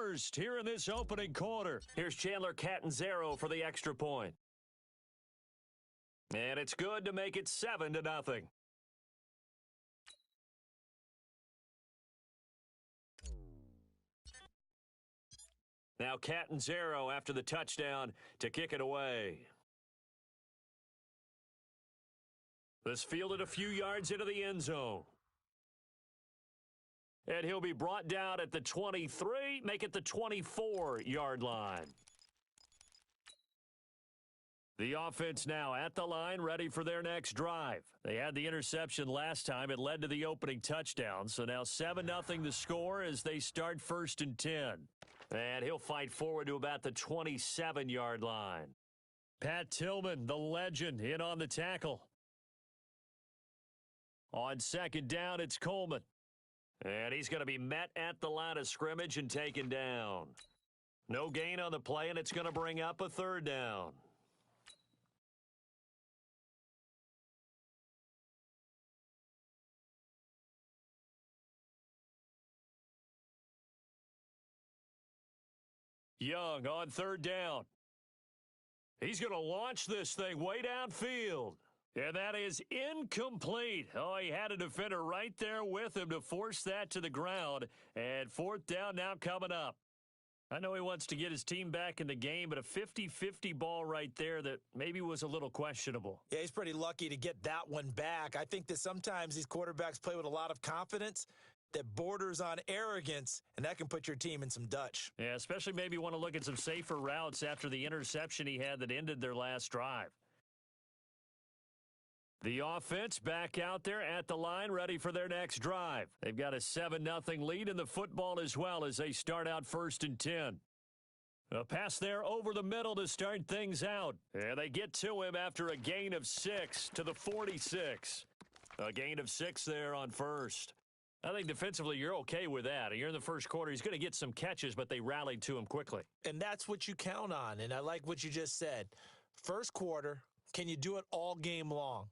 first here in this opening quarter. Here's Chandler Catanzaro for the extra point. And it's good to make it 7-0. Now Catanzaro after the touchdown to kick it away. This fielded a few yards into the end zone. And he'll be brought down at the 23, make it the 24-yard line. The offense now at the line, ready for their next drive. They had the interception last time. It led to the opening touchdown. So now 7-0 the score as they start 1st and 10. And he'll fight forward to about the 27-yard line. Pat Tillman, the legend, in on the tackle. On 2nd down, it's Coleman. And he's going to be met at the line of scrimmage and taken down. No gain on the play, and it's going to bring up a 3rd down. Young on 3rd down. He's going to launch this thing way downfield. And that is incomplete. Oh, he had a defender right there with him to force that to the ground. And 4th down now coming up. I know he wants to get his team back in the game, but a 50-50 ball right there that maybe was a little questionable. Yeah, he's pretty lucky to get that one back. I think that sometimes these quarterbacks play with a lot of confidence that borders on arrogance, and that can put your team in some Dutch. Yeah, especially maybe want to look at some safer routes after the interception he had that ended their last drive. The offense back out there at the line, ready for their next drive. They've got a 7-0 lead in the football as well as they start out 1st and 10. A pass there over the middle to start things out. And they get to him after a gain of 6 to the 46. A gain of 6 there on 1st. I think defensively you're okay with that. You're in the 1st quarter. He's going to get some catches, but they rallied to him quickly. And that's what you count on, and I like what you just said. 1st quarter, can you do it all game long?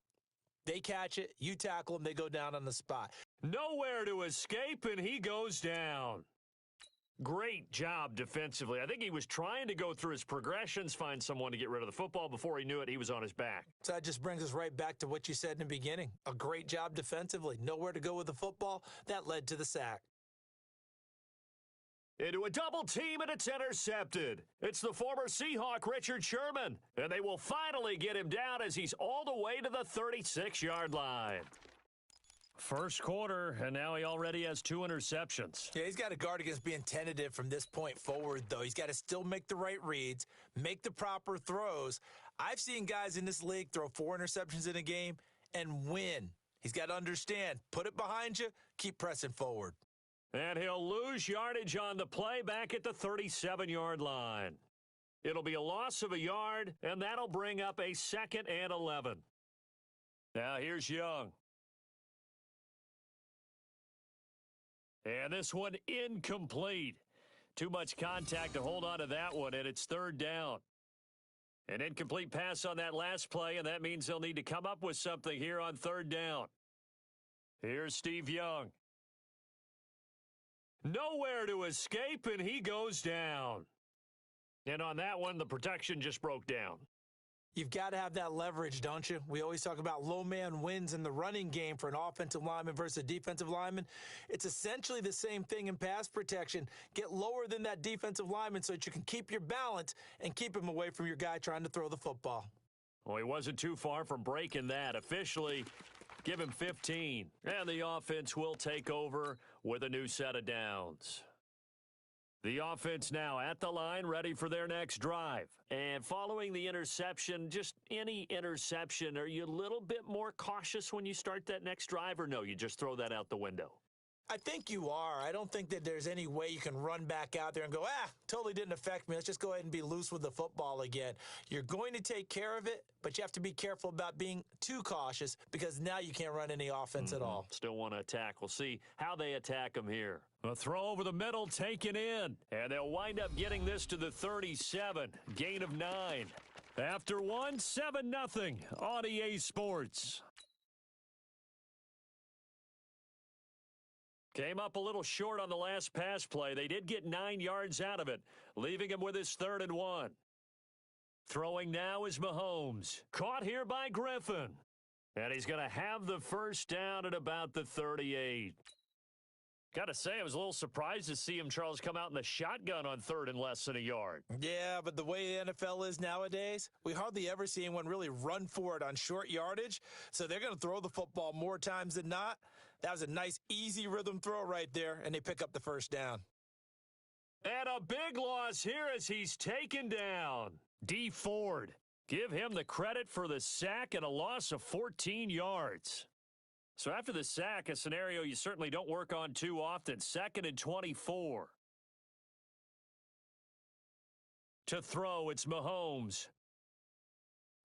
They catch it, you tackle them, they go down on the spot. Nowhere to escape, and he goes down. Great job defensively. I think he was trying to go through his progressions, find someone to get rid of the football. Before he knew it, he was on his back. So that just brings us right back to what you said in the beginning. A great job defensively. Nowhere to go with the football. That led to the sack. Into a double team, and it's intercepted. It's the former Seahawk, Richard Sherman. And they will finally get him down as he's all the way to the 36-yard line. 1st quarter, and now he already has 2 interceptions. Yeah, he's got to guard against being tentative from this point forward, though. He's got to still make the right reads, make the proper throws. I've seen guys in this league throw 4 interceptions in a game and win. He's got to understand, put it behind you, keep pressing forward. And he'll lose yardage on the play back at the 37-yard line. It'll be a loss of a yard, and that'll bring up a 2nd and 11. Now here's Young. And this one incomplete. Too much contact to hold on to that one, and it's 3rd down. An incomplete pass on that last play, and that means they'll need to come up with something here on 3rd down. Here's Steve Young. Nowhere to escape, and he goes down. And on that one, the protection just broke down. You've got to have that leverage, don't you? We always talk about low man wins in the running game for an offensive lineman versus a defensive lineman. It's essentially the same thing in pass protection. Get lower than that defensive lineman so that you can keep your balance and keep him away from your guy trying to throw the football. Well, he wasn't too far from breaking that. Officially, give him 15. And the offense will take over with a new set of downs. The offense now at the line, ready for their next drive. And following the interception, just any interception, are you a little bit more cautious when you start that next drive, or no, you just throw that out the window? I think you are. I don't think that there's any way you can run back out there and go, totally didn't affect me. Let's just go ahead and be loose with the football again. You're going to take care of it, but you have to be careful about being too cautious because now you can't run any offense at all. Still want to attack. We'll see how they attack him here. A throw over the middle taken in, and they'll wind up getting this to the 37. Gain of 9. After 7-0 on EA Sports. Came up a little short on the last pass play. They did get 9 yards out of it, leaving him with his 3rd and 1. Throwing now is Mahomes. Caught here by Griffin. And he's going to have the first down at about the 38. Got to say, I was a little surprised to see him, Charles, come out in the shotgun on 3rd and less than a yard. Yeah, but the way the NFL is nowadays, we hardly ever see anyone really run for it on short yardage. So they're going to throw the football more times than not. That was a nice, easy rhythm throw right there, and they pick up the first down. And a big loss here as he's taken down. D. Ford. Give him the credit for the sack and a loss of 14 yards. So after the sack, a scenario you certainly don't work on too often. 2nd and 24. To throw, it's Mahomes.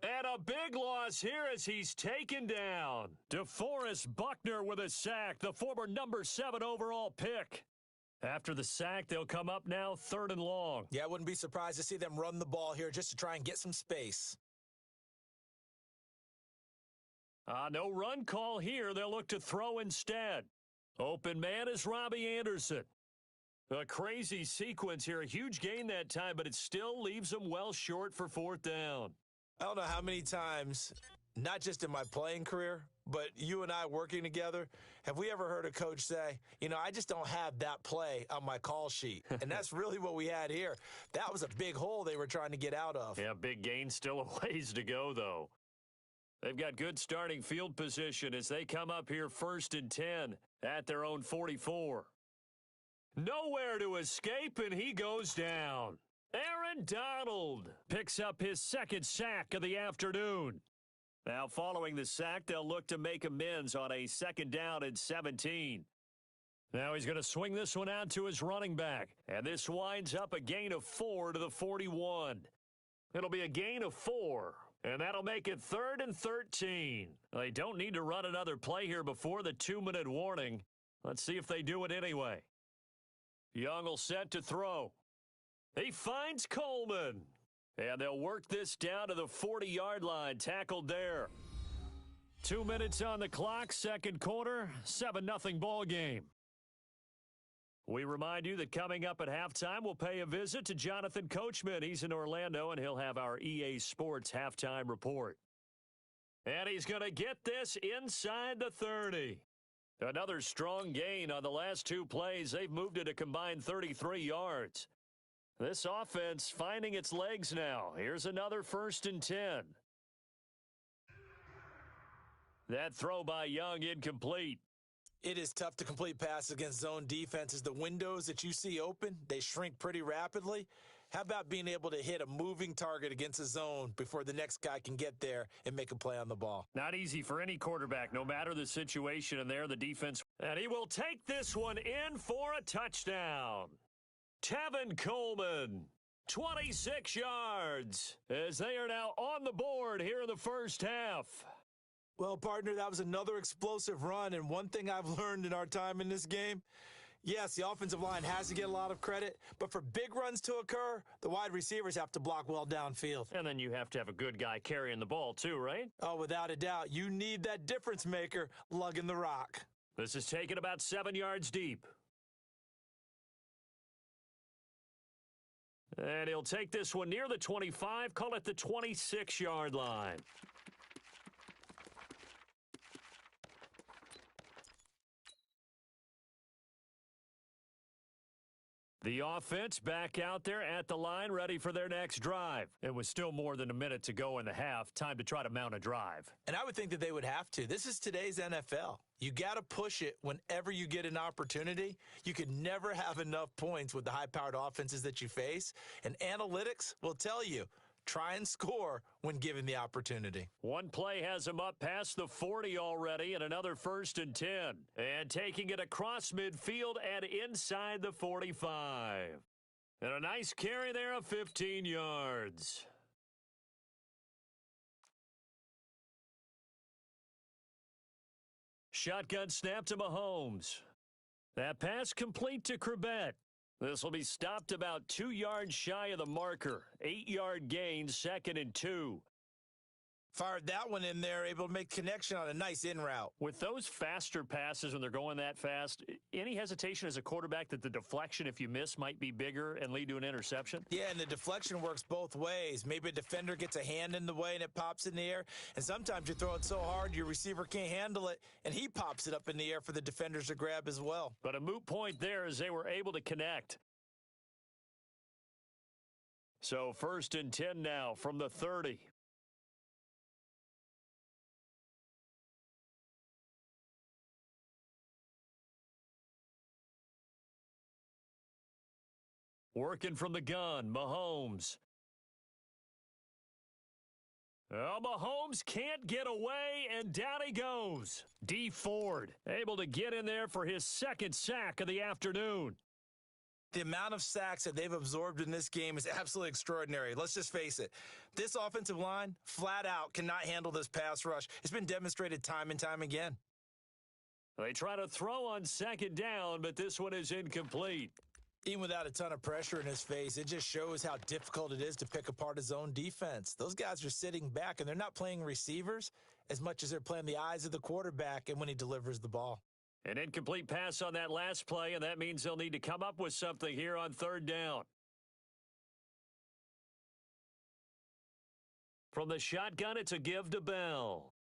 And a big loss here as he's taken down. DeForest Buckner with a sack, the former number 7 overall pick. After the sack, they'll come up now 3rd and long. Yeah, I wouldn't be surprised to see them run the ball here just to try and get some space. No run call here. They'll look to throw instead. Open man is Robbie Anderson. A crazy sequence here. A huge gain that time, but it still leaves them well short for 4th down. I don't know how many times, not just in my playing career, but you and I working together, have we ever heard a coach say, I just don't have that play on my call sheet. And that's really what we had here. That was a big hole they were trying to get out of. Yeah, big gain, still a ways to go, though. They've got good starting field position as they come up here 1st and 10 at their own 44. Nowhere to escape, and he goes down. Aaron Donald picks up his 2nd sack of the afternoon. Now, following the sack, they'll look to make amends on a 2nd down and 17. Now he's going to swing this one out to his running back, and this winds up a gain of 4 to the 41. It'll be a gain of 4. And that'll make it 3rd and 13. They don't need to run another play here before the 2-minute warning. Let's see if they do it anyway. Young will set to throw. He finds Coleman. And they'll work this down to the 40-yard line, tackled there. 2 minutes on the clock, 2nd quarter, 7-0 ball game. We remind you that coming up at halftime, we'll pay a visit to Jonathan Coachman. He's in Orlando, and he'll have our EA Sports halftime report. And he's going to get this inside the 30. Another strong gain on the last 2 plays. They've moved it a combined 33 yards. This offense finding its legs now. Here's another 1st and 10. That throw by Young incomplete. It is tough to complete passes against zone defenses. The windows that you see open, they shrink pretty rapidly. How about being able to hit a moving target against a zone before the next guy can get there and make a play on the ball? Not easy for any quarterback, no matter the situation. And there, the defense. And he will take this one in for a touchdown. Tevin Coleman, 26 yards, as they are now on the board here in the first half. Well, partner, that was another explosive run, and one thing I've learned in our time in this game, yes, the offensive line has to get a lot of credit, but for big runs to occur, the wide receivers have to block well downfield. And then you have to have a good guy carrying the ball too, right? Oh, without a doubt. You need that difference maker lugging the rock. This is taken about 7 yards deep. And he'll take this one near the 25, call it the 26-yard line. The offense back out there at the line, ready for their next drive. It was still more than a minute to go in the half. Time to try to mount a drive. And I would think that they would have to. This is today's NFL. You got to push it whenever you get an opportunity. You could never have enough points with the high-powered offenses that you face. And analytics will tell you, try and score when given the opportunity. One play has him up past the 40 already, and another 1st and 10. And taking it across midfield and inside the 45. And a nice carry there of 15 yards. Shotgun snap to Mahomes. That pass complete to Corbett. This will be stopped about 2 yards shy of the marker. 8-yard gain, 2nd and 2. Fired that one in there, able to make connection on a nice in route. With those faster passes when they're going that fast, any hesitation as a quarterback that the deflection, if you miss, might be bigger and lead to an interception? Yeah, and the deflection works both ways. Maybe a defender gets a hand in the way and it pops in the air, and sometimes you throw it so hard your receiver can't handle it, and he pops it up in the air for the defenders to grab as well. But a moot point there as they were able to connect. So 1st and 10 now from the 30. Working from the gun, Mahomes. Mahomes can't get away, and down he goes. D. Ford able to get in there for his 2nd sack of the afternoon. The amount of sacks that they've absorbed in this game is absolutely extraordinary. Let's just face it. This offensive line, flat out, cannot handle this pass rush. It's been demonstrated time and time again. They try to throw on 2nd down, but this one is incomplete. Even without a ton of pressure in his face, it just shows how difficult it is to pick apart his own defense. Those guys are sitting back, and they're not playing receivers as much as they're playing the eyes of the quarterback and when he delivers the ball. An incomplete pass on that last play, and that means they'll need to come up with something here on 3rd down. From the shotgun, it's a give to Bell.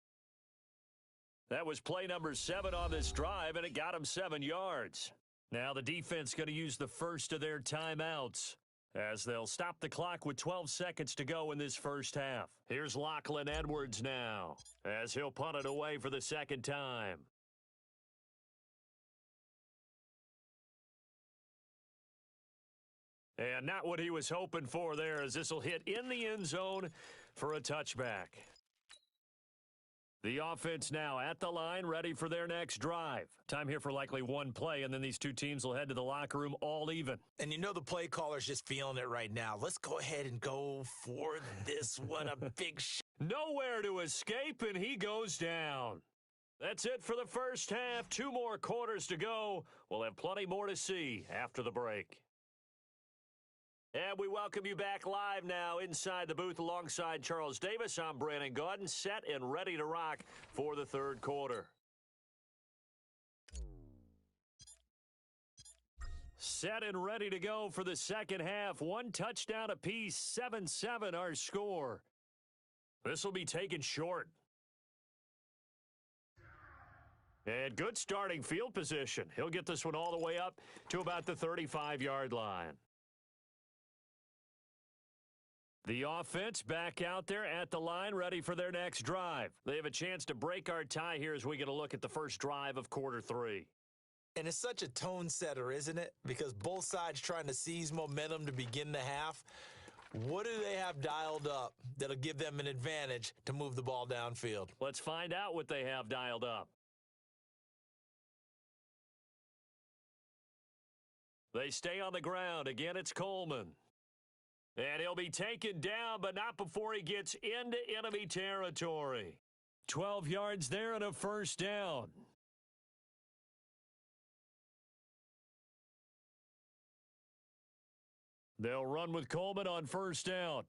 That was play number 7 on this drive, and it got him 7 yards. Now the defense going to use the first of their timeouts as they'll stop the clock with 12 seconds to go in this first half. Here's Lachlan Edwards now as he'll punt it away for the 2nd time. And not what he was hoping for there, as this will hit in the end zone for a touchback. The offense now at the line, ready for their next drive. Time here for likely one play, and then these two teams will head to the locker room all even. And you know the play caller's just feeling it right now. Let's go ahead and go for this one. A big shot. Nowhere to escape, and he goes down. That's it for the first half. 2 more quarters to go. We'll have plenty more to see after the break. And we welcome you back live now inside the booth alongside Charles Davis. I'm Brandon Gaudin, set and ready to rock for the 3rd quarter. Set and ready to go for the 2nd half. 1 touchdown apiece, 7-7 our score. This will be taken short. And good starting field position. He'll get this one all the way up to about the 35-yard line. The offense back out there at the line, ready for their next drive. They have a chance to break our tie here as we get a look at the first drive of quarter 3. And it's such a tone setter, isn't it? Because both sides trying to seize momentum to begin the half. What do they have dialed up that'll give them an advantage to move the ball downfield? Let's find out what they have dialed up. They stay on the ground. Again, it's Coleman. And he'll be taken down, but not before he gets into enemy territory. 12 yards there and a first down. They'll run with Coleman on first down.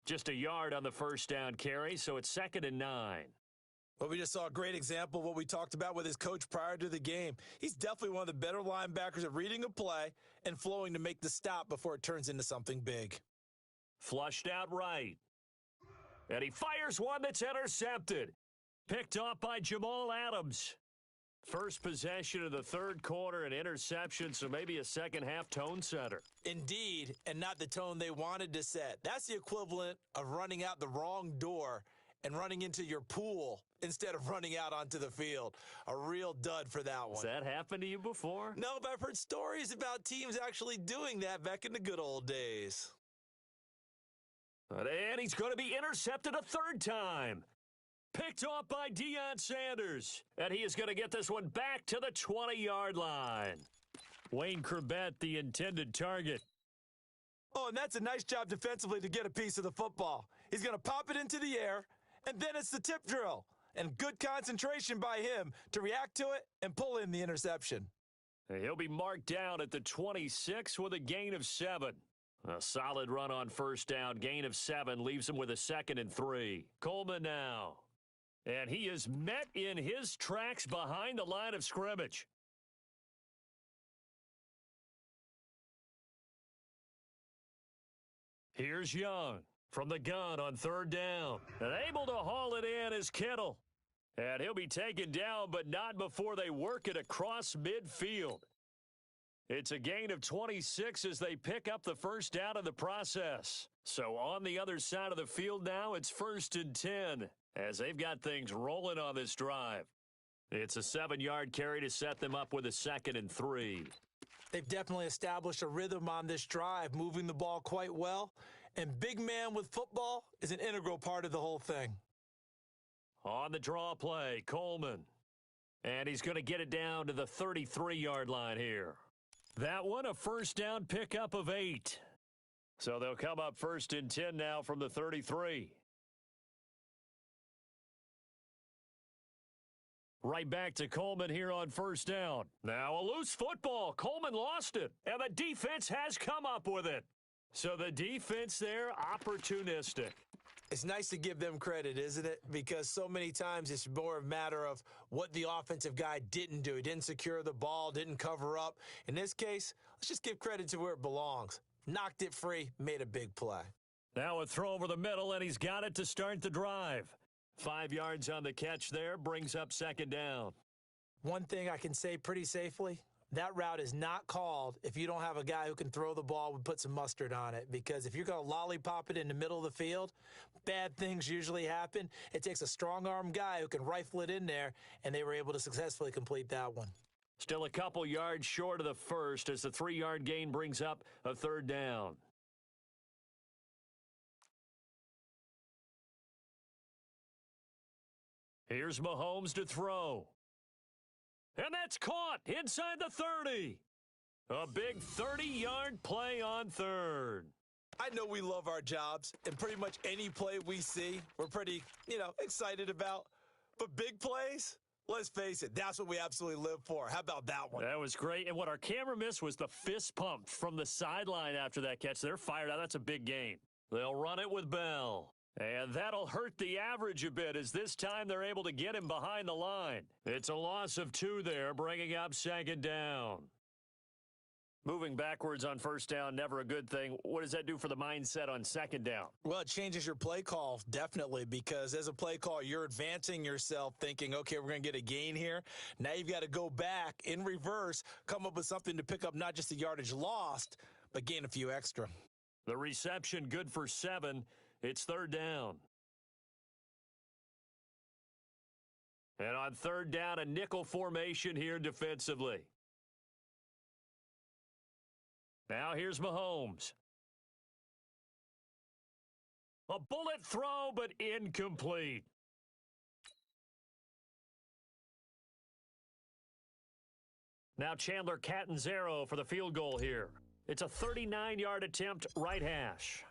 Just a yard on the first down carry, so it's 2nd and 9. Well, we just saw a great example of what we talked about with his coach prior to the game. He's definitely one of the better linebackers at reading a play and flowing to make the stop before it turns into something big. Flushed out right. And he fires one that's intercepted. Picked off by Jamal Adams. First possession of the 3rd quarter, an interception, so maybe a second half tone setter. Indeed, and not the tone they wanted to set. That's the equivalent of running out the wrong door and running into your pool instead of running out onto the field. A real dud for that one. Has that happened to you before? No, but I've heard stories about teams actually doing that back in the good old days. And he's going to be intercepted a 3rd time. Picked off by Deion Sanders. And he is going to get this one back to the 20-yard line. Wayne Corbett, the intended target. Oh, and that's a nice job defensively to get a piece of the football. He's going to pop it into the air, and then it's the tip drill. And good concentration by him to react to it and pull in the interception. He'll be marked down at the 26 with a gain of 7. A solid run on first down, gain of 7, leaves him with a 2nd and 3. Coleman now. And he is met in his tracks behind the line of scrimmage. Here's Young from the gun on 3rd down. And able to haul it in is Kittle. And he'll be taken down, but not before they work it across midfield. It's a gain of 26 as they pick up the first down in the process. So on the other side of the field now, it's 1st and 10 as they've got things rolling on this drive. It's a 7-yard carry to set them up with a 2nd and 3. They've definitely established a rhythm on this drive, moving the ball quite well. And big man with football is an integral part of the whole thing. On the draw play, Coleman. And he's going to get it down to the 33-yard line here. That one, a first down pickup of 8. So they'll come up 1st and 10 now from the 33. Right back to Coleman here on 1st down. Now a loose football. Coleman lost it, and the defense has come up with it. So the defense there, opportunistic. It's nice to give them credit, isn't it? Because so many times it's more a matter of what the offensive guy didn't do. He didn't secure the ball, didn't cover up. In this case, let's just give credit to where it belongs. Knocked it free, made a big play. Now a throw over the middle, and he's got it to start the drive. 5 yards on the catch there, brings up 2nd down. One thing I can say pretty safely, that route is not called if you don't have a guy who can throw the ball and put some mustard on it. Because if you're going to lollipop it in the middle of the field, bad things usually happen. It takes a strong-arm guy who can rifle it in there, and they were able to successfully complete that one. Still a couple yards short of the first as the 3-yard gain brings up a 3rd down. Here's Mahomes to throw. And that's caught inside the 30. A big 30-yard play on 3rd. I know we love our jobs, and pretty much any play we see, we're pretty, excited about. But big plays, let's face it, that's what we absolutely live for. How about that one? That was great. And what our camera missed was the fist pump from the sideline after that catch. They're fired out. That's a big gain. They'll run it with Bell. And that'll hurt the average a bit as this time they're able to get him behind the line. It's a loss of 2 there, bringing up 2nd down. Moving backwards on 1st down, never a good thing. What does that do for the mindset on 2nd down? Well, it changes your play call, definitely, because as a play call, you're advancing yourself thinking, okay, we're going to get a gain here. Now you've got to go back in reverse, come up with something to pick up not just the yardage lost, but gain a few extra. The reception good for 7. It's 3rd down. And on 3rd down, a nickel formation here defensively. Now here's Mahomes. A bullet throw, but incomplete. Now Chandler Catanzaro for the field goal here. It's a 39-yard attempt, right hash.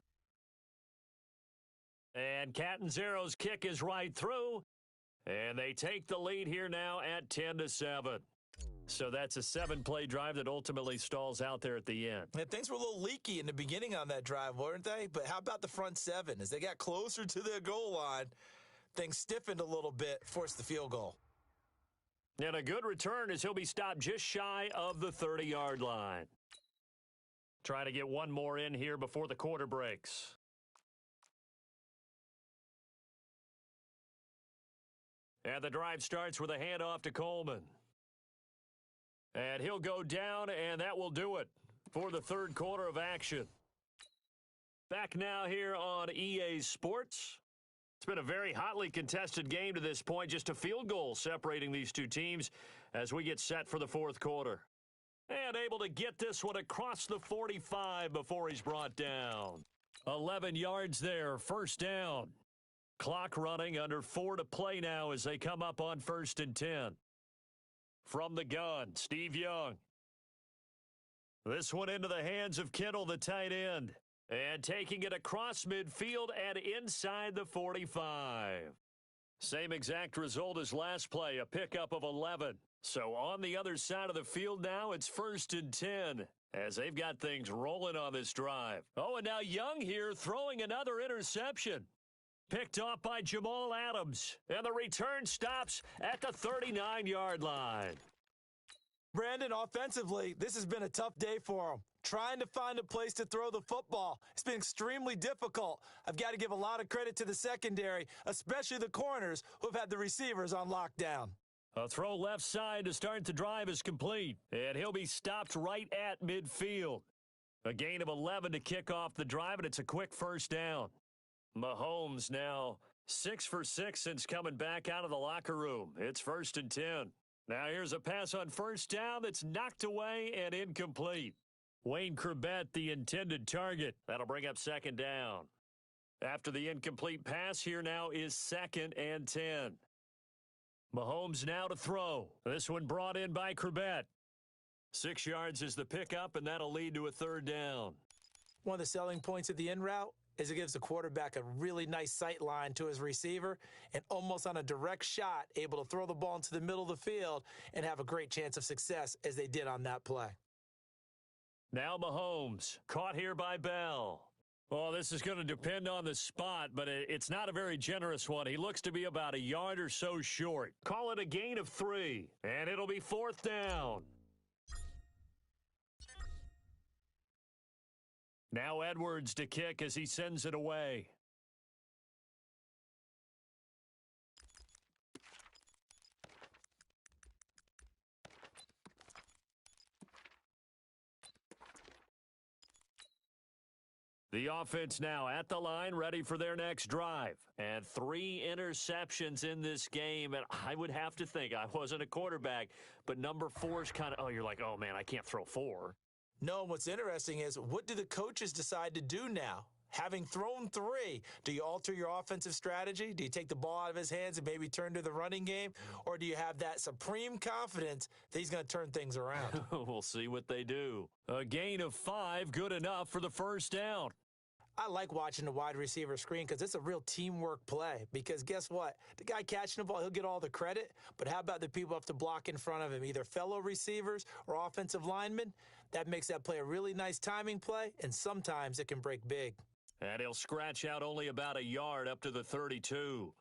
And Catanzaro's kick is right through. And they take the lead here now at 10-7. So that's a 7-play drive that ultimately stalls out there at the end. Yeah, things were a little leaky in the beginning on that drive, weren't they? But how about the front 7? As they got closer to their goal line, things stiffened a little bit, forced the field goal. And a good return as he'll be stopped just shy of the 30-yard line. Trying to get one more in here before the quarter breaks. And the drive starts with a handoff to Coleman. And he'll go down, and that will do it for the 3rd quarter of action. Back now here on EA Sports. It's been a very hotly contested game to this point, just a field goal separating these two teams as we get set for the 4th quarter. And able to get this one across the 45 before he's brought down. 11 yards there, 1st down. Clock running, under 4 to play now as they come up on 1st and 10. From the gun, Steve Young. This one into the hands of Kittle, the tight end. And taking it across midfield and inside the 45. Same exact result as last play, a pickup of 11. So on the other side of the field now, it's 1st and 10 as they've got things rolling on this drive. Oh, and now Young here throwing another interception. Picked off by Jamal Adams. And the return stops at the 39-yard line. Brandon, offensively, this has been a tough day for him. Trying to find a place to throw the football. It's been extremely difficult. I've got to give a lot of credit to the secondary, especially the corners who have had the receivers on lockdown. A throw left side to start the drive is complete, and he'll be stopped right at midfield. A gain of 11 to kick off the drive, and it's a quick first down. Mahomes now 6 for 6 since coming back out of the locker room. It's 1st and 10. Now here's a pass on first down that's knocked away and incomplete. Wayne Corbett, the intended target. That'll bring up 2nd down. After the incomplete pass, here now is 2nd and 10. Mahomes now to throw. This one brought in by Corbett. 6 yards is the pickup, and that'll lead to a 3rd down. One of the selling points of the in route is it gives the quarterback a really nice sight line to his receiver and almost on a direct shot able to throw the ball into the middle of the field and have a great chance of success as they did on that play. Now Mahomes, caught here by Bell. Well, this is going to depend on the spot, but it's not a very generous one. He looks to be about a yard or so short. Call it a gain of 3, and it'll be 4th down. Now Edwards to kick as he sends it away. The offense now at the line, ready for their next drive. And 3 interceptions in this game. And I would have to think, I wasn't a quarterback, but number 4 is kind of, you're like, oh, man, I can't throw 4. No, what's interesting is what do the coaches decide to do now? Having thrown 3, do you alter your offensive strategy? Do you take the ball out of his hands and maybe turn to the running game? Or do you have that supreme confidence that he's going to turn things around? We'll see what they do. A gain of 5, good enough for the 1st down. I like watching the wide receiver screen because it's a real teamwork play. Because guess what? The guy catching the ball, he'll get all the credit. But how about the people who have to block in front of him, either fellow receivers or offensive linemen? That makes that play a really nice timing play, and sometimes it can break big. And he'll scratch out only about a yard up to the 32.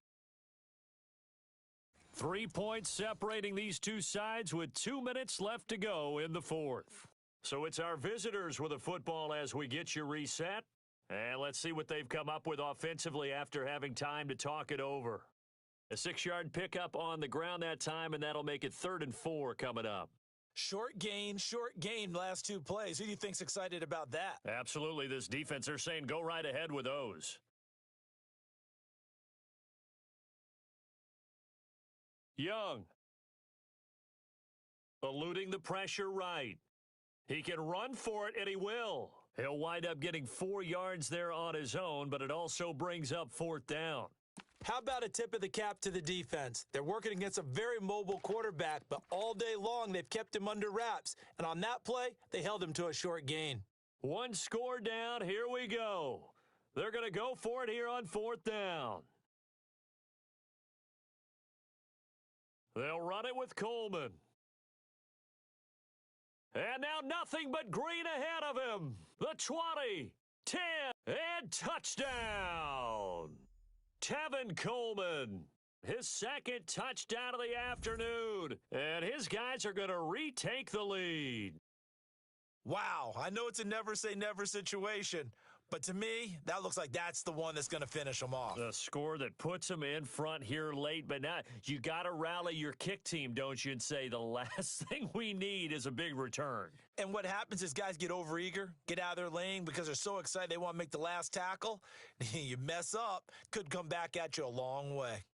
3 points separating these two sides with 2 minutes left to go in the 4th. So it's our visitors with a football as we get you reset. And let's see what they've come up with offensively after having time to talk it over. A 6-yard pickup on the ground that time, and that'll make it 3rd and 4 coming up. Short gain, last 2 plays. Who do you think's excited about that? Absolutely. This defense, they're saying go right ahead with those. Young. Eluding the pressure right. He can run for it, and he will. He'll wind up getting 4 yards there on his own, but it also brings up 4th down. How about a tip of the cap to the defense? They're working against a very mobile quarterback, but all day long they've kept him under wraps. And on that play, they held him to a short gain. 1 score down. Here we go. They're going to go for it here on 4th down. They'll run it with Coleman. And now nothing but green ahead of him. The 20, 10, and touchdown. Tevin Coleman, his 2nd touchdown of the afternoon. And his guys are going to retake the lead. Wow, I know it's a never say never situation, but to me, that looks like that's the one that's going to finish them off. The score that puts them in front here late, but now you got to rally your kick team, don't you, and say the last thing we need is a big return. And what happens is guys get overeager, get out of their lane because they're so excited they want to make the last tackle. You mess up, could come back at you a long way.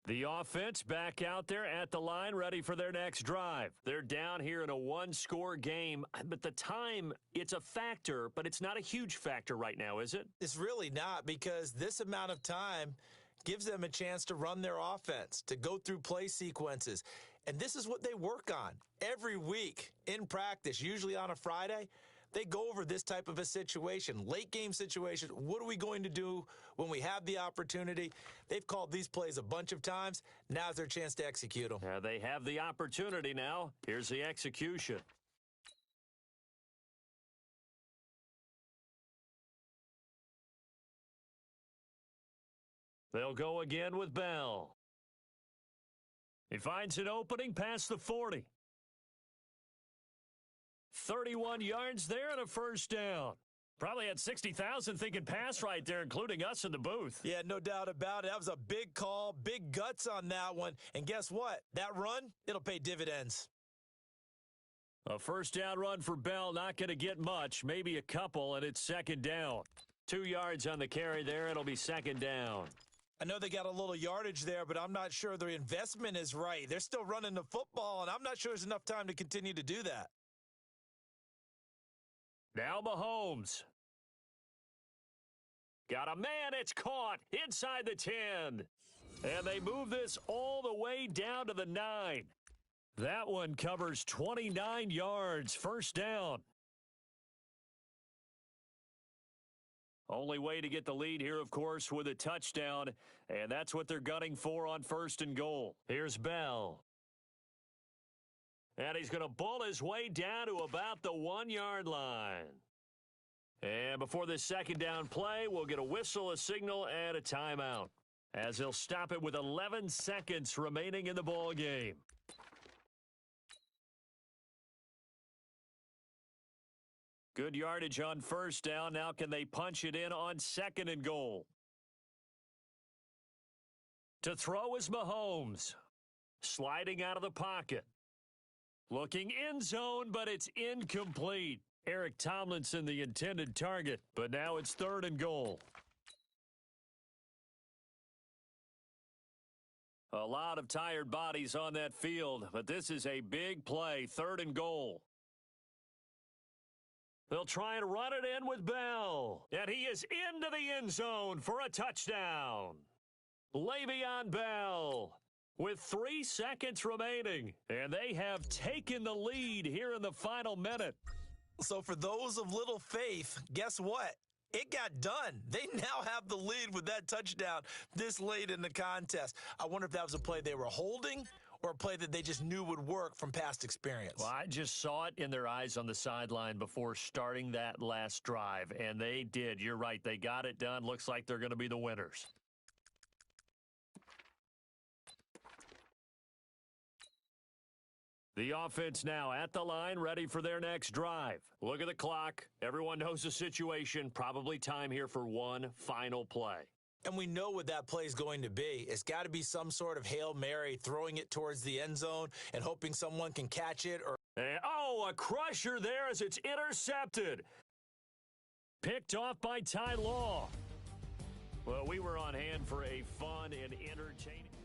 The offense back out there at the line, ready for their next drive. They're down here in a 1-score game, but the time, it's a factor, but it's not a huge factor right now, is it? It's really not, because this amount of time gives them a chance to run their offense, to go through play sequences. And this is what they work on every week in practice, usually on a Friday. they go over this type of a situation, late game situation. What are we going to do when we have the opportunity? They've called these plays a bunch of times. Now's their chance to execute them. They have the opportunity now. Here's the execution. They'll go again with Bell. He finds an opening past the 40. 31 yards there and a first down. Probably had 60,000 thinking pass right there, including us in the booth. Yeah, no doubt about it. That was a big call, big guts on that one. And guess what? That run, it'll pay dividends. A first down run for Bell, not going to get much, maybe a couple, and it's second down. 2 yards on the carry there. It'll be second down. I know they got a little yardage there, but I'm not sure their investment is right. They're still running the football, and I'm not sure there's enough time to continue to do that. Now Mahomes. Got a man, it's caught inside the 10. And they move this all the way down to the 9. That one covers 29 yards, first down. Only way to get the lead here, of course, with a touchdown, and that's what they're gunning for on first and goal. Here's Bell. And he's going to bull his way down to about the 1 yard line. And before this second down play, we'll get a whistle, a signal, and a timeout, as he'll stop it with 11 seconds remaining in the ball game. Good yardage on first down. Now can they punch it in on second and goal? To throw is Mahomes. Sliding out of the pocket. Looking end zone, but it's incomplete. Eric Tomlinson, the intended target, but now it's third and goal. A lot of tired bodies on that field, but this is a big play, third and goal. They'll try and run it in with Bell, and he is into the end zone for a touchdown. Le'Veon Bell with 3 seconds remaining, and they have taken the lead here in the final minute. So for those of little faith, guess what? It got done. They now have the lead with that touchdown this late in the contest. I wonder if that was a play they were holding or a play that they just knew would work from past experience. Well, I just saw it in their eyes on the sideline before starting that last drive, and they did. You're right. They got it done. Looks like they're going to be the winners. The offense now at the line, ready for their next drive. Look at the clock. Everyone knows the situation. Probably time here for one final play. And we know what that play is going to be. It's got to be some sort of Hail Mary, throwing it towards the end zone and hoping someone can catch it. And, a crusher there as it's intercepted. Picked off by Ty Law. Well, we were on hand for a fun and entertaining...